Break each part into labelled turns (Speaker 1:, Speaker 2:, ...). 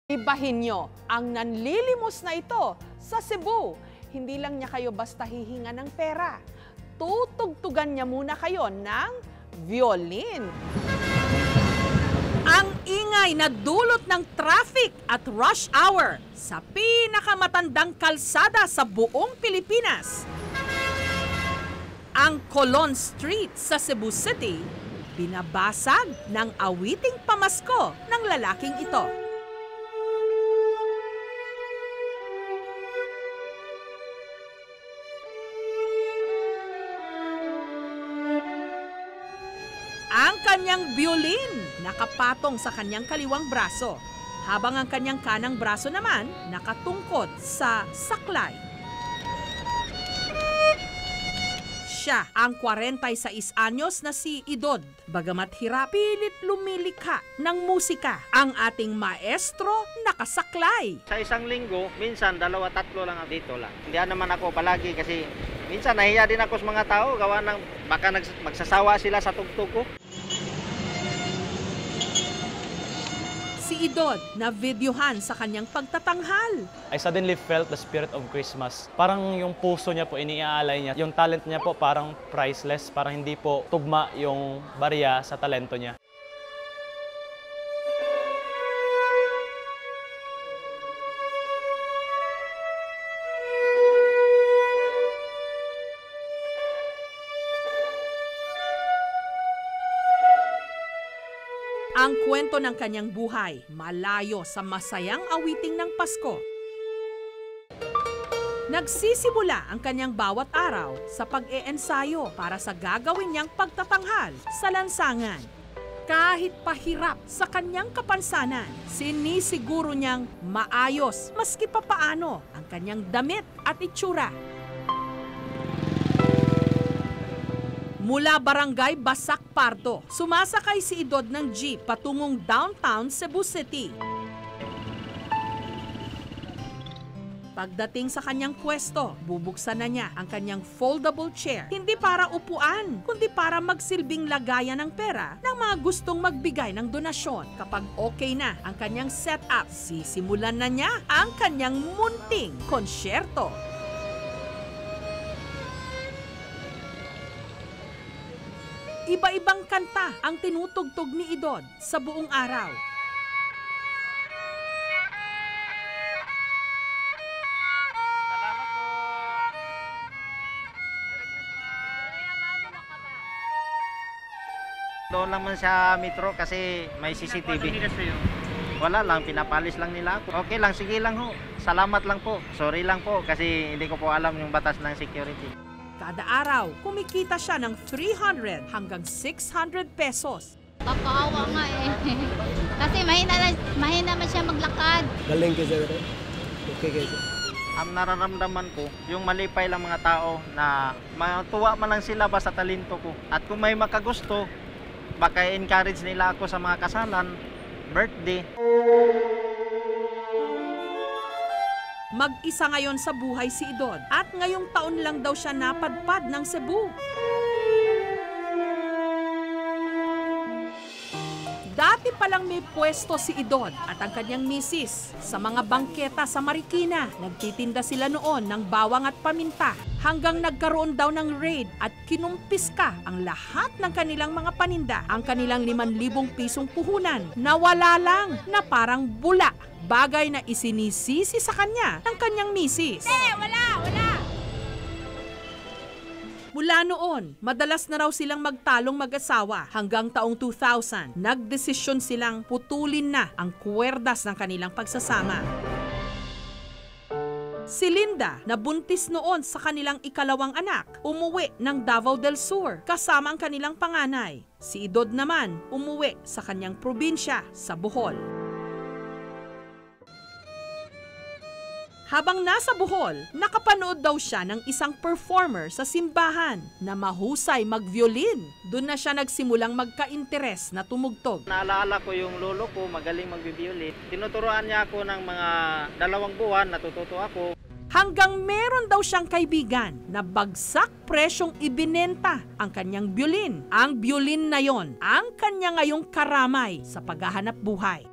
Speaker 1: Ibahin nyo ang nanlilimos na ito sa Cebu. Hindi lang niya kayo basta hihinga ng pera. Tutugtugan niya muna kayo ng violin. Ang ingay na dulot ng traffic at rush hour sa pinakamatandang kalsada sa buong Pilipinas. Ang Colon Street sa Cebu City, binabasag ng awiting pamasko ng lalaking ito. Ang kanyang violin nakapatong sa kanyang kaliwang braso, habang ang kanyang kanang braso naman nakatungkod sa saklay. Siya ang 46 anyos na si Idod. Bagamat hirap, pilit lumilikha ng musika. Ang ating maestro nakasaklay.
Speaker 2: Sa isang linggo, minsan 2-3 lang dito lang. Hindi naman ako palagi kasi minsan nahiya din ako sa mga tao. Gawa ng baka magsasawa sila sa tugtog ko.
Speaker 1: Si Idod na videohan sa kanyang pagtatanghal.
Speaker 3: I suddenly felt the spirit of Christmas. Parang yung puso niya po, iniaalay niya. Yung talent niya po parang priceless, parang hindi po tugma yung barya sa talento niya.
Speaker 1: Ang kwento ng kanyang buhay, malayo sa masayang awiting ng Pasko. Nagsisimula ang kanyang bawat araw sa pag-eensayo para sa gagawin niyang pagtatanghal sa lansangan. Kahit pahirap sa kanyang kapansanan, sinisiguro niyang maayos maski papaano ang kanyang damit at itsura. Mula Barangay Basak Pardo, sumasakay si Idod ng jeep patungong downtown Cebu City. Pagdating sa kanyang pwesto, bubuksan na niya ang kanyang foldable chair. Hindi para upuan, kundi para magsilbing lagayan ng pera ng mga gustong magbigay ng donasyon. Kapag okay na ang kanyang setup, sisimulan na niya ang kanyang munting konsyerto. Iba-ibang kanta ang tinutugtog ni Idod sa buong araw.
Speaker 2: Doon lang man sa metro kasi may CCTV. Wala lang, pinapalis lang nila ako. Okay lang, sige lang ho. Salamat lang po. Sorry lang po kasi hindi ko po alam yung batas ng security.
Speaker 1: Kada araw, kumikita siya ng 300 hanggang 600 pesos.
Speaker 4: Kakaawa nga eh. Kasi mahina man siya maglakad.
Speaker 5: Galing ka sir. Okay guys.
Speaker 2: Ang nararamdaman ko, yung malipay lang mga tao na matuwa man lang sila ba sa talento ko. At kung may makagusto, baka encourage nila ako sa mga kasalan, birthday.
Speaker 1: Mag-isa ngayon sa buhay si Idod at ngayong taon lang daw siya napadpad ng Cebu. Dati palang may pwesto si Idod at ang kanyang misis sa mga bangketa sa Marikina. Nagtitinda sila noon ng bawang at paminta hanggang nagkaroon daw ng raid at kinumpiska ang lahat ng kanilang mga paninda. Ang kanilang 5,000 pisong puhunan nawala lang na parang bula. Bagay na isinisisi sa kanya ng kanyang misis.
Speaker 4: Wala!
Speaker 1: Mula noon, madalas na raw silang magtalong mag-asawa. Hanggang taong 2000, nagdesisyon silang putulin na ang kwerdas ng kanilang pagsasama. Si Linda, na buntis noon sa kanilang ikalawang anak, umuwi ng Davao del Sur kasama ang kanilang panganay. Si Idod naman, umuwi sa kanyang probinsya sa Bohol. Habang nasa Bohol, nakapanood daw siya ng isang performer sa simbahan na mahusay mag-violin. Doon na siya nagsimulang magka-interes na tumugtog.
Speaker 2: Naalala ko yung lolo ko, magaling mag-violin. Tinuturuan niya ako ng mga 2 buwan, natututo ako.
Speaker 1: Hanggang meron daw siyang kaibigan na bagsak presyong ibinenta ang kanyang violin. Ang violin na yon ang kanya ngayong karamay sa paghahanap buhay.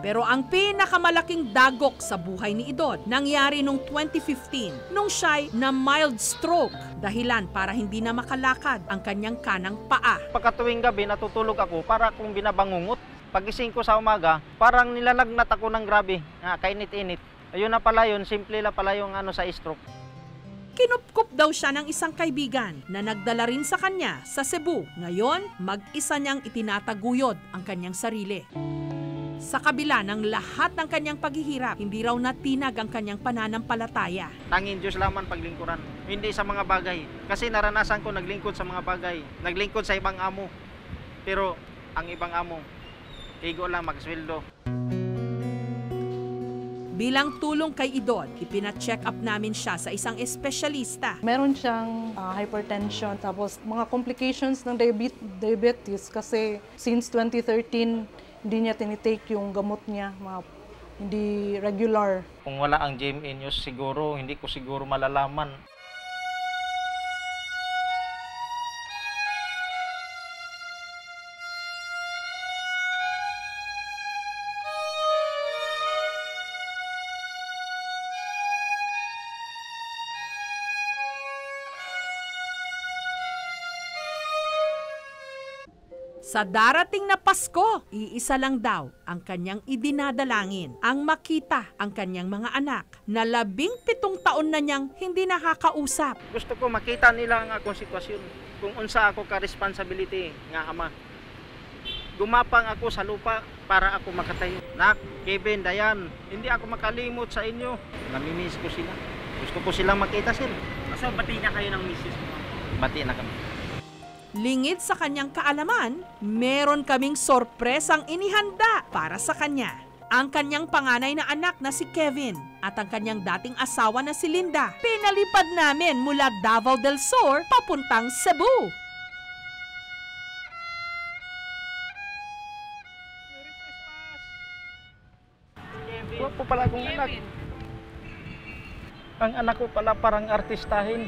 Speaker 1: Pero ang pinakamalaking dagok sa buhay ni Idod nangyari noong 2015 nung siya'y na mild stroke, dahilan para hindi na makalakad ang kanyang kanang paa.
Speaker 2: Pagkatuwing gabi natutulog ako para akong binabangungot. Pagising ko sa umaga, parang nilalagnat ako ng grabe, kainit-init. Ayun na pala yun, simple la pala yung sa stroke.
Speaker 1: Kinupkup daw siya ng isang kaibigan na nagdala rin sa kanya sa Cebu. Ngayon, mag-isa niyang itinataguyod ang kanyang sarili. Sa kabila ng lahat ng kanyang paghihirap, hindi raw natinag ang kanyang pananampalataya.
Speaker 2: Tanging Diyos lamang paglingkuran, hindi sa mga bagay. Kasi naranasan ko naglingkod sa mga bagay, naglingkod sa ibang amo. Pero ang ibang amo, igo lang magsweldo.
Speaker 1: Bilang tulong kay Idod, ipina-check up namin siya sa isang espesyalista.
Speaker 6: Meron siyang hypertension, tapos mga complications ng diabetes kasi since 2013, hindi niya tinitake yung gamot niya, hindi regular.
Speaker 2: Kung wala ang GMA News, siguro, hindi ko siguro malalaman.
Speaker 1: Sa darating na Pasko, iisa lang daw ang kanyang idinadalangin, ang makita ang kanyang mga anak na 17 taon na niyang hindi nakakausap.
Speaker 2: Gusto ko makita nila ang akong sitwasyon, kung unsa ako ka-responsibility nga ama. Gumapang ako sa lupa para ako makatayo. Nak, Kevin, Dayan, hindi ako makalimot sa inyo. Namimiss ko sila. Gusto ko silang makita sila.
Speaker 7: So, bati na kayo ng misis mo?
Speaker 2: Bati na kami.
Speaker 1: Lingid sa kanyang kaalaman, meron kaming sorpresang inihanda para sa kanya. Ang kanyang panganay na anak na si Kevin at ang kanyang dating asawa na si Linda, pinalipad namin mula Davao del Sur papuntang Cebu.
Speaker 2: Huwag po pala akong anak. Ang anak ko pala parang artistahin.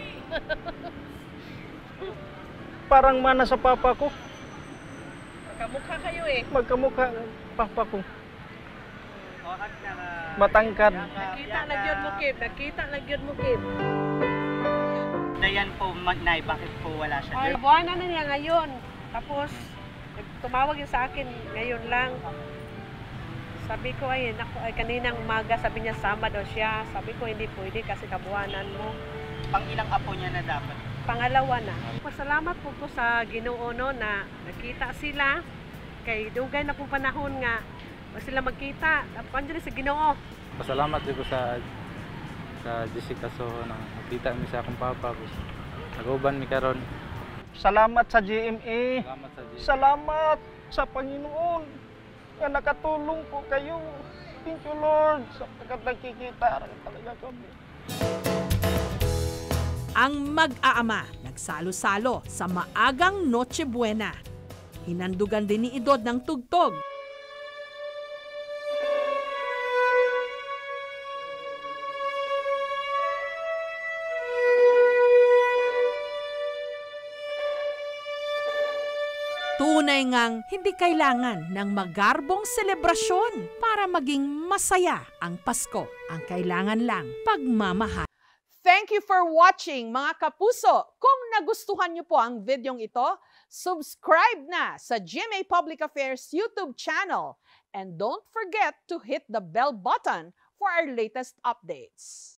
Speaker 2: Parang mana sa papa ko.
Speaker 8: Magkamukha kayo eh.
Speaker 2: Magkamukha papa ko. Matangkad.
Speaker 8: Nakita lang yun mo, Kim. Nakita lang yun mo, Kim.
Speaker 7: Dayan po, Magnay, bakit po wala siya?
Speaker 8: Ay, buwanan na niya ngayon. Tapos, tumawag yun sa akin ngayon lang. Sabi ko, ay kaninang umaga, sabi niya, sama daw siya. Sabi ko, hindi pwede kasi kabuwanan mo.
Speaker 7: Pang ilang apo niya na dapat?
Speaker 8: Pangalawa na. Pasalamat po ko sa Ginoo no, na nakita sila. Kay dugay na pong panahon nga, wag sila magkita. Tapos sa Ginoo.
Speaker 9: Pasalamat din ko sa Jessica Soho na nakita mi sa akong papa. Nag-uban mi karon.
Speaker 2: Salamat sa GMA.
Speaker 9: Salamat sa Jessica.
Speaker 2: Salamat sa Panginoon nga nakatulong po kayo. Thank you, Lord. Sa pagkakita talaga kami.
Speaker 1: Ang mag-aama nagsalo-salo sa maagang Noche Buena. Hinandugan din ni Idod ng tugtog. Tunay ngang hindi kailangan ng magarbong selebrasyon para maging masaya ang Pasko. Ang kailangan lang pagmamahal. Thank you for watching mga kapuso. Kung nagustuhan niyo po ang videong ito, subscribe na sa GMA Public Affairs YouTube channel. And don't forget to hit the bell button for our latest updates.